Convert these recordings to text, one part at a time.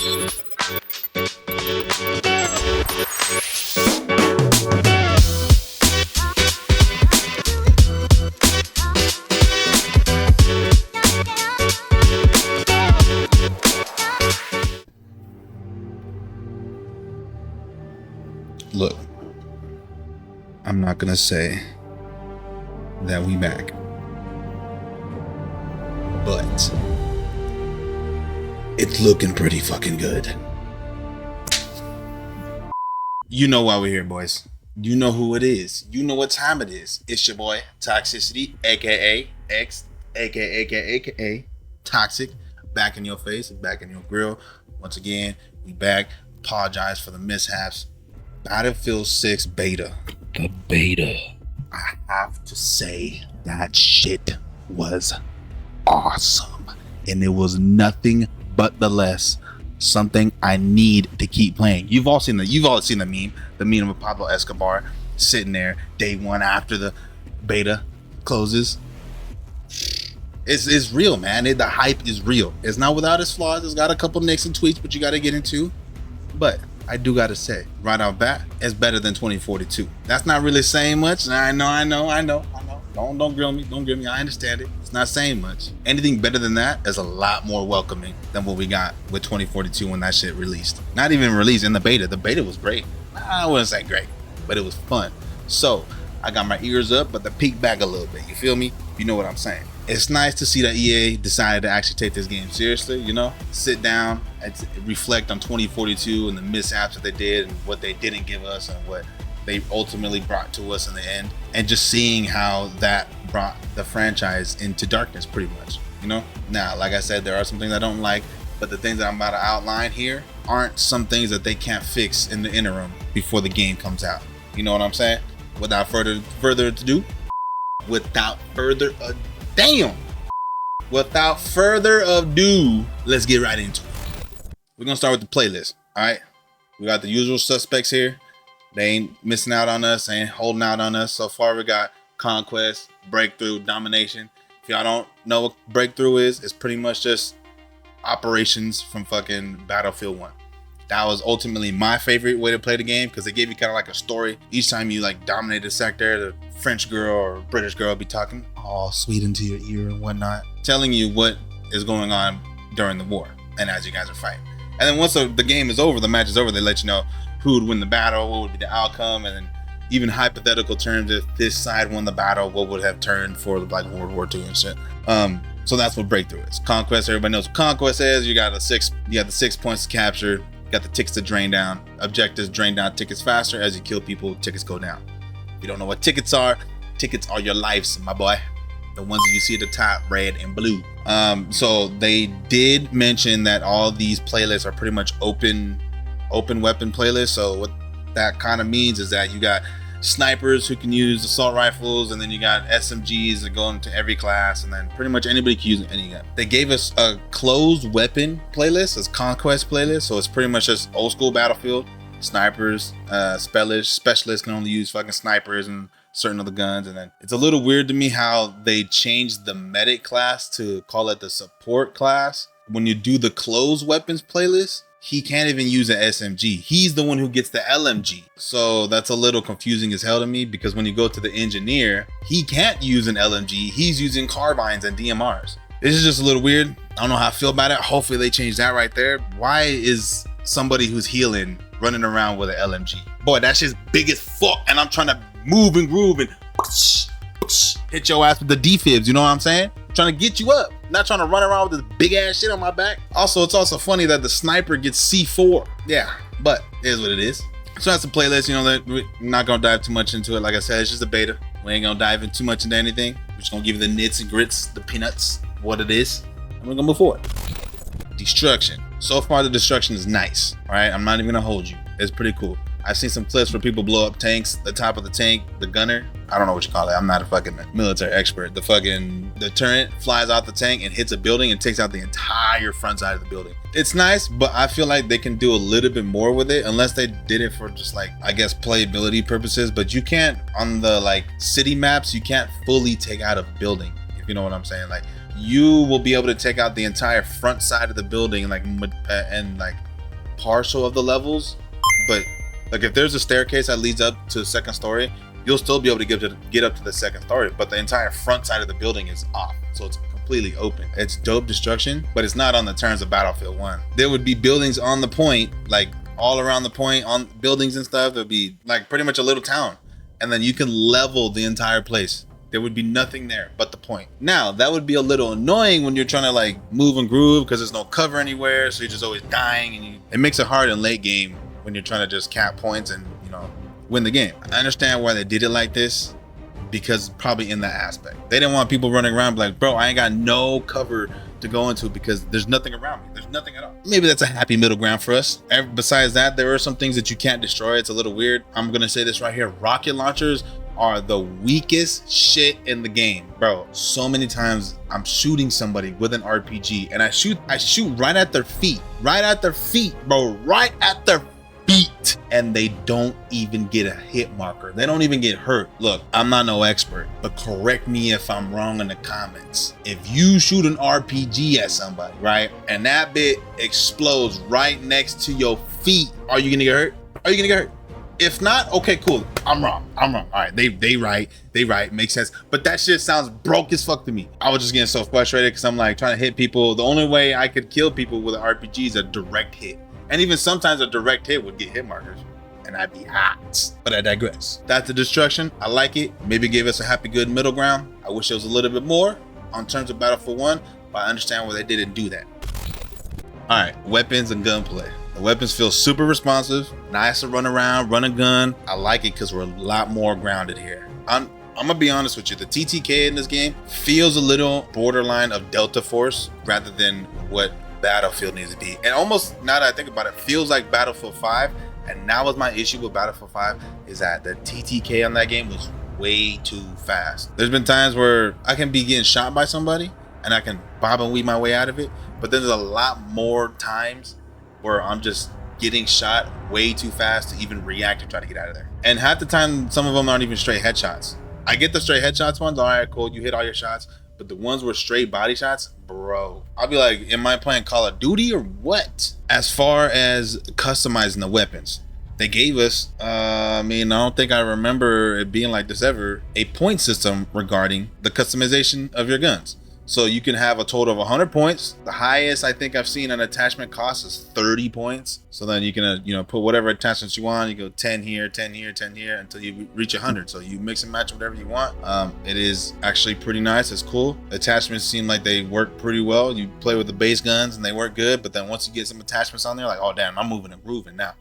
Look, I'm not gonna say that we back, but it's looking pretty fucking good. You know why we're here, boys. You know who it is. You know what time it is. It's your boy Toxicity, aka X, aka Toxic, back in your face, back in your grill. Once again, we back. Apologize for the mishaps. Battlefield 6 beta. The beta. I have to say that shit was awesome. And it was nothing but the less something I need to keep playing. You've all seen the meme of Pablo Escobar sitting there day one after the beta closes. It's real, man. The hype is real. It's not without its flaws. It's got a couple nicks and tweaks, but you got to get into. But I do gotta say, right off bat, it's better than 2042. That's not really saying much. I know. Don't grill me. I understand it. It's not saying much. Anything better than that is a lot more welcoming than what we got with 2042 when that shit released. Not even released in the beta. The beta was great. I wouldn't say great, but it was fun. So I got my ears up, but the peek back a little bit. You feel me? You know what I'm saying. It's nice to see that EA decided to actually take this game seriously, you know, sit down and reflect on 2042 and the mishaps that they did and what they didn't give us and what they ultimately brought to us in the end, and just seeing how that brought the franchise into darkness pretty much, you know. Now, like I said, there are some things I don't like, but the things that I'm about to outline here aren't some things that they can't fix in the interim before the game comes out. You know what I'm saying? Without further ado, let's get right into it. We're gonna start with the playlist. All right, we got the usual suspects here. They ain't missing out on us, ain't holding out on us. So far, we got Conquest, Breakthrough, Domination. If y'all don't know what Breakthrough is, it's pretty much just operations from fucking Battlefield 1. That was ultimately my favorite way to play the game because they gave you kind of like a story. Each time you like dominate a sector, the French girl or British girl will be talking all sweet into your ear and whatnot, telling you what is going on during the war and as you guys are fighting. And then once the game is over, the match is over, they let you know who would win the battle, what would be the outcome, and then even hypothetical terms, if this side won the battle, what would have turned for like World War II and shit. So that's what Breakthrough is. Conquest, everybody knows what Conquest is. You got the 6 points to capture, you got the tickets to drain down. Objectives: drain down tickets faster. As you kill people, tickets go down. If you don't know what tickets are your lives, my boy. The ones that you see at the top, red and blue. So they did mention that all these playlists are pretty much open weapon playlists. So what that kind of means is that you got snipers who can use assault rifles, and then you got SMGs that go into every class, and then pretty much anybody can use any gun. They gave us a closed weapon playlist as Conquest playlist, so it's pretty much just old school Battlefield. Snipers, specialists can only use fucking snipers and certain other guns. And then it's a little weird to me how they changed the medic class to call it the support class. When you do the closed weapons playlist, he can't even use an SMG. He's the one who gets the LMG. So that's a little confusing as hell to me, because when you go to the engineer, he can't use an LMG. He's using carbines and DMRs. This is just a little weird. I don't know how I feel about it. Hopefully they change that right there. Why is somebody who's healing running around with an LMG? Boy, that shit's big as fuck, and I'm trying to move and groove and hit your ass with the defibs, you know what I'm saying? I'm trying to get you up, not trying to run around with this big ass shit on my back. Also, it's also funny that the sniper gets C4. Yeah, but it is what it is. So that's the playlist, you know, that we're not gonna dive too much into it. Like I said, it's just a beta. We ain't gonna dive in too much into anything. We're just gonna give you the nits and grits, the peanuts, what it is, and we're gonna move forward. Destruction. So far, the destruction is nice, all right? I'm not even gonna hold you. It's pretty cool. I've seen some clips where people blow up tanks, the top of the tank, the gunner. I don't know what you call it. I'm not a fucking military expert. The turret flies out the tank and hits a building and takes out the entire front side of the building. It's nice, but I feel like they can do a little bit more with it, unless they did it for just like, I guess, playability purposes. But you can't, on the like city maps, you can't fully take out a building, if you know what I'm saying. Like, you will be able to take out the entire front side of the building, like, and like partial of the levels, but like if there's a staircase that leads up to the second story, you'll still be able to get up to the second story, but the entire front side of the building is off, so it's completely open. It's dope destruction, but it's not on the terms of Battlefield 1. There would be buildings on the point, like all around the point, on buildings and stuff. There'd be like pretty much a little town, and then you can level the entire place. There would be nothing there but the point. Now, that would be a little annoying when you're trying to like move and groove because there's no cover anywhere, so you're just always dying, and it makes it hard in late game when you're trying to just cap points and, you know, win the game. I understand why they did it like this, because probably in that aspect. They didn't want people running around like, bro, I ain't got no cover to go into because there's nothing around me. There's nothing at all. Maybe that's a happy middle ground for us. Besides that, there are some things that you can't destroy. It's a little weird. I'm gonna say this right here. Rocket launchers are the weakest shit in the game, bro. So many times I'm shooting somebody with an RPG and I shoot right at their feet, bro, right at their feet, and they don't even get a hit marker. They don't even get hurt. Look, I'm not no expert, but correct me if I'm wrong in the comments. If you shoot an RPG at somebody, right, and that bit explodes right next to your feet, are you gonna get hurt? Are you gonna get hurt? If not, okay, cool. I'm wrong. All right, they right. Makes sense. But that shit sounds broke as fuck to me. I was just getting so frustrated because I'm like trying to hit people. The only way I could kill people with an RPG is a direct hit. And even sometimes a direct hit would get hit markers, and I'd be hot. But I digress. That's the destruction. I like it. Maybe gave us a happy, good middle ground. I wish it was a little bit more on terms of Battlefield 1, but I understand why they didn't do that. All right, weapons and gunplay. The weapons feel super responsive, nice to run around, run a gun. I like it because we're a lot more grounded here. I'm gonna be honest with you, the TTK in this game feels a little borderline of Delta Force rather than what Battlefield needs to be. And almost, now that I think about it, feels like Battlefield 5. And that was my issue with Battlefield 5, is that the TTK on that game was way too fast. There's been times where I can be getting shot by somebody and I can bob and weave my way out of it, but then there's a lot more times where I'm just getting shot way too fast to even react and try to get out of there. And half the time, some of them aren't even straight headshots. I get the straight headshots ones, all right, cool, you hit all your shots, but the ones where straight body shots, bro, I'll be like, am I playing Call of Duty or what? As far as customizing the weapons, they gave us, I don't think I remember it being like this ever, a point system regarding the customization of your guns. So you can have a total of 100 points. The highest I think I've seen an attachment cost is 30 points. So then you can, put whatever attachments you want. You go 10 here, 10 here, 10 here until you reach 100. So you mix and match whatever you want. It is actually pretty nice. It's cool. Attachments seem like they work pretty well. You play with the base guns and they work good. But then once you get some attachments on there, like, oh damn, I'm moving and grooving now.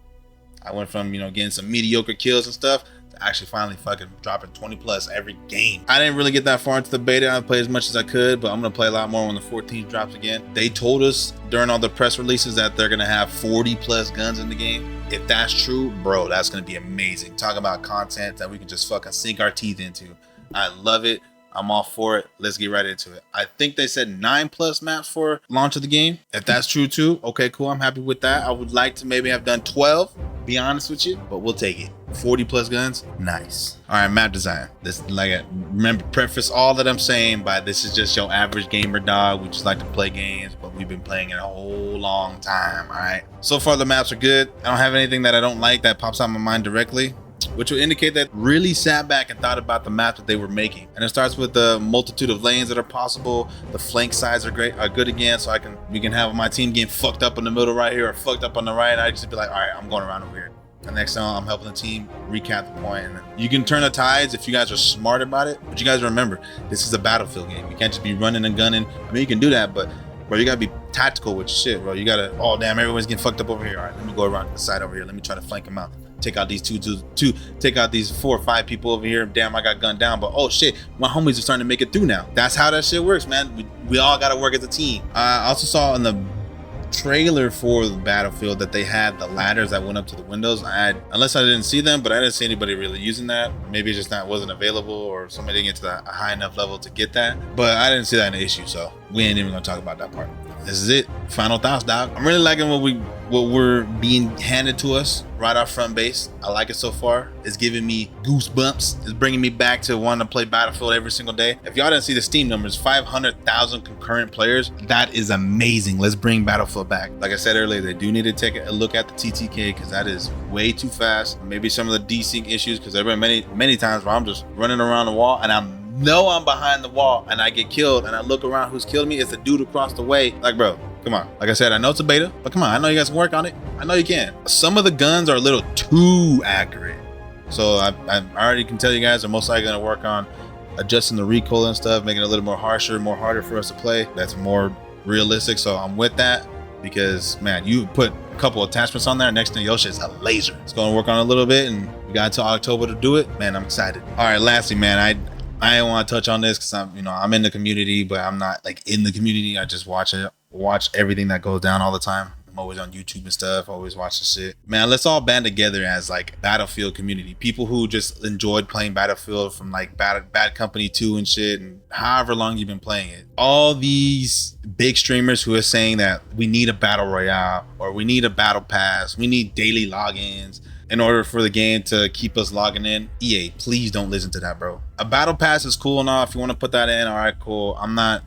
I went from, getting some mediocre kills and stuff to actually finally fucking dropping 20 plus every game. I didn't really get that far into the beta. I played as much as I could, but I'm gonna play a lot more when the 14 drops again. They told us during all the press releases that they're gonna have 40 plus guns in the game. If that's true, bro, that's gonna be amazing. Talk about content that we can just fucking sink our teeth into. I love it. I'm all for it. Let's get right into it. I think they said 9 plus maps for launch of the game. If that's true too, okay, cool. I'm happy with that. I would like to maybe have done 12, be honest with you, but we'll take it. 40 plus guns, nice. All right, map design. Remember, preface all that I'm saying by this is just your average gamer dog. We just like to play games, but we've been playing it a whole long time, all right? So far, the maps are good. I don't have anything that I don't like that pops out of my mind directly, which will indicate that really sat back and thought about the map that they were making. And it starts with the multitude of lanes that are possible. The flank sides are good again, so we can have my team getting fucked up in the middle right here or fucked up on the right. I just be like, all right, I'm going around over here. The next time I'm helping the team recap the point. And you can turn the tides if you guys are smart about it. But you guys remember, this is a Battlefield game. You can't just be running and gunning. I mean, you can do that, but bro, you gotta be tactical with your shit, bro. You gotta, oh damn, everyone's getting fucked up over here. All right, let me go around to the side over here. Let me try to flank them out. Take out these take out these 4 or 5 people over here. Damn, I got gunned down, but oh shit, my homies are starting to make it through now. That's how that shit works, man. We all gotta work as a team. I also saw in the trailer for the Battlefield that they had the ladders that went up to the windows. Unless I didn't see them, but I didn't see anybody really using that. Maybe it just wasn't available, or somebody didn't get to a high enough level to get that. But I didn't see that in the issue, so we ain't even gonna talk about that part. This is it. Final thoughts, dog. I'm really liking what what we're being handed to us right off front base. I like it so far. It's giving me goosebumps. It's bringing me back to wanting to play Battlefield every single day. If y'all didn't see the Steam numbers, 500,000 concurrent players. That is amazing. Let's bring Battlefield back. Like I said earlier, they do need to take a look at the TTK because that is way too fast. Maybe some of the desync issues, because there have been many times where I'm just running around the wall and I'm behind the wall and I get killed and I look around, who's killing me? It's the dude across the way. Like, bro, come on. Like I said, I know it's a beta, but come on, I know you guys can work on it. I know you can. Some of the guns are a little too accurate. So I already can tell you guys, I'm most likely gonna work on adjusting the recoil and stuff, making it a little more harsher, more harder for us to play. That's more realistic. So I'm with that because, man, you put a couple attachments on there, next thing your shit's a laser. It's gonna work on it a little bit and we got until October to do it. Man, I'm excited. All right, lastly, man, I didn't want to touch on this because I'm in the community, but I'm not like in the community. I just watch everything that goes down all the time. I'm always on YouTube and stuff, always watching shit. Man, let's all band together as like Battlefield community. People who just enjoyed playing Battlefield from like Bad Company 2 and shit, and however long you've been playing it. All these big streamers who are saying that we need a battle royale or we need a battle pass, we need daily logins in order for the game to keep us logging in. EA, please don't listen to that, bro. A battle pass is cool and all. If you want to put that in, all right, cool. I'm not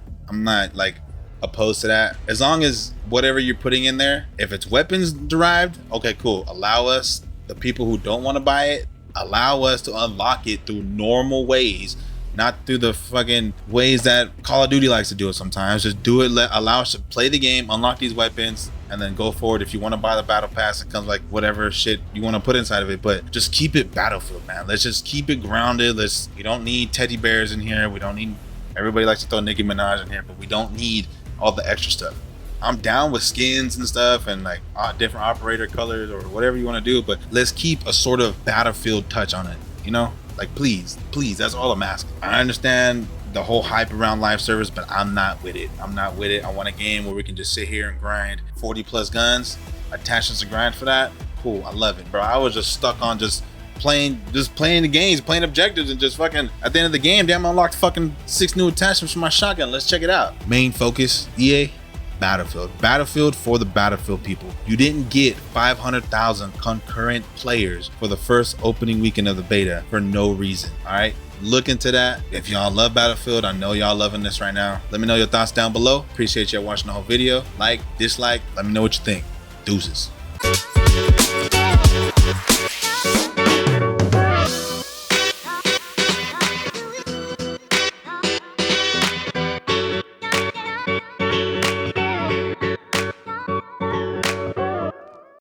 like opposed to that. As long as whatever you're putting in there, if it's weapons derived, okay, cool. Allow us, the people who don't want to buy it, allow us to unlock it through normal ways, not through the fucking ways that Call of Duty likes to do it sometimes. Just do it, allow us to play the game, unlock these weapons, and then go forward. If you want to buy the battle pass, it comes like whatever shit you want to put inside of it, but just keep it Battlefield, man. Let's just keep it grounded. We don't need teddy bears in here. We don't need, everybody likes to throw Nicki Minaj in here, but we don't need all the extra stuff. I'm down with skins and stuff and like different operator colors or whatever you want to do, but let's keep a sort of Battlefield touch on it, you know? Like, please, that's all I'm asking. I understand the whole hype around live service, but I'm not with it. I want a game where we can just sit here and grind 40 plus guns, attachments to grind for that. Cool, I love it, bro. I was just stuck on just playing the games, playing objectives, and just fucking at the end of the game, damn, I unlocked fucking 6 new attachments for my shotgun. Let's check it out. Main focus, EA, Battlefield for the Battlefield people. You didn't get 500,000 concurrent players for the first opening weekend of the beta for no reason. All right, look into that. If y'all love Battlefield, I know y'all loving this right now. Let me know your thoughts down below. Appreciate y'all watching the whole video. Like, dislike, let me know what you think. Deuces.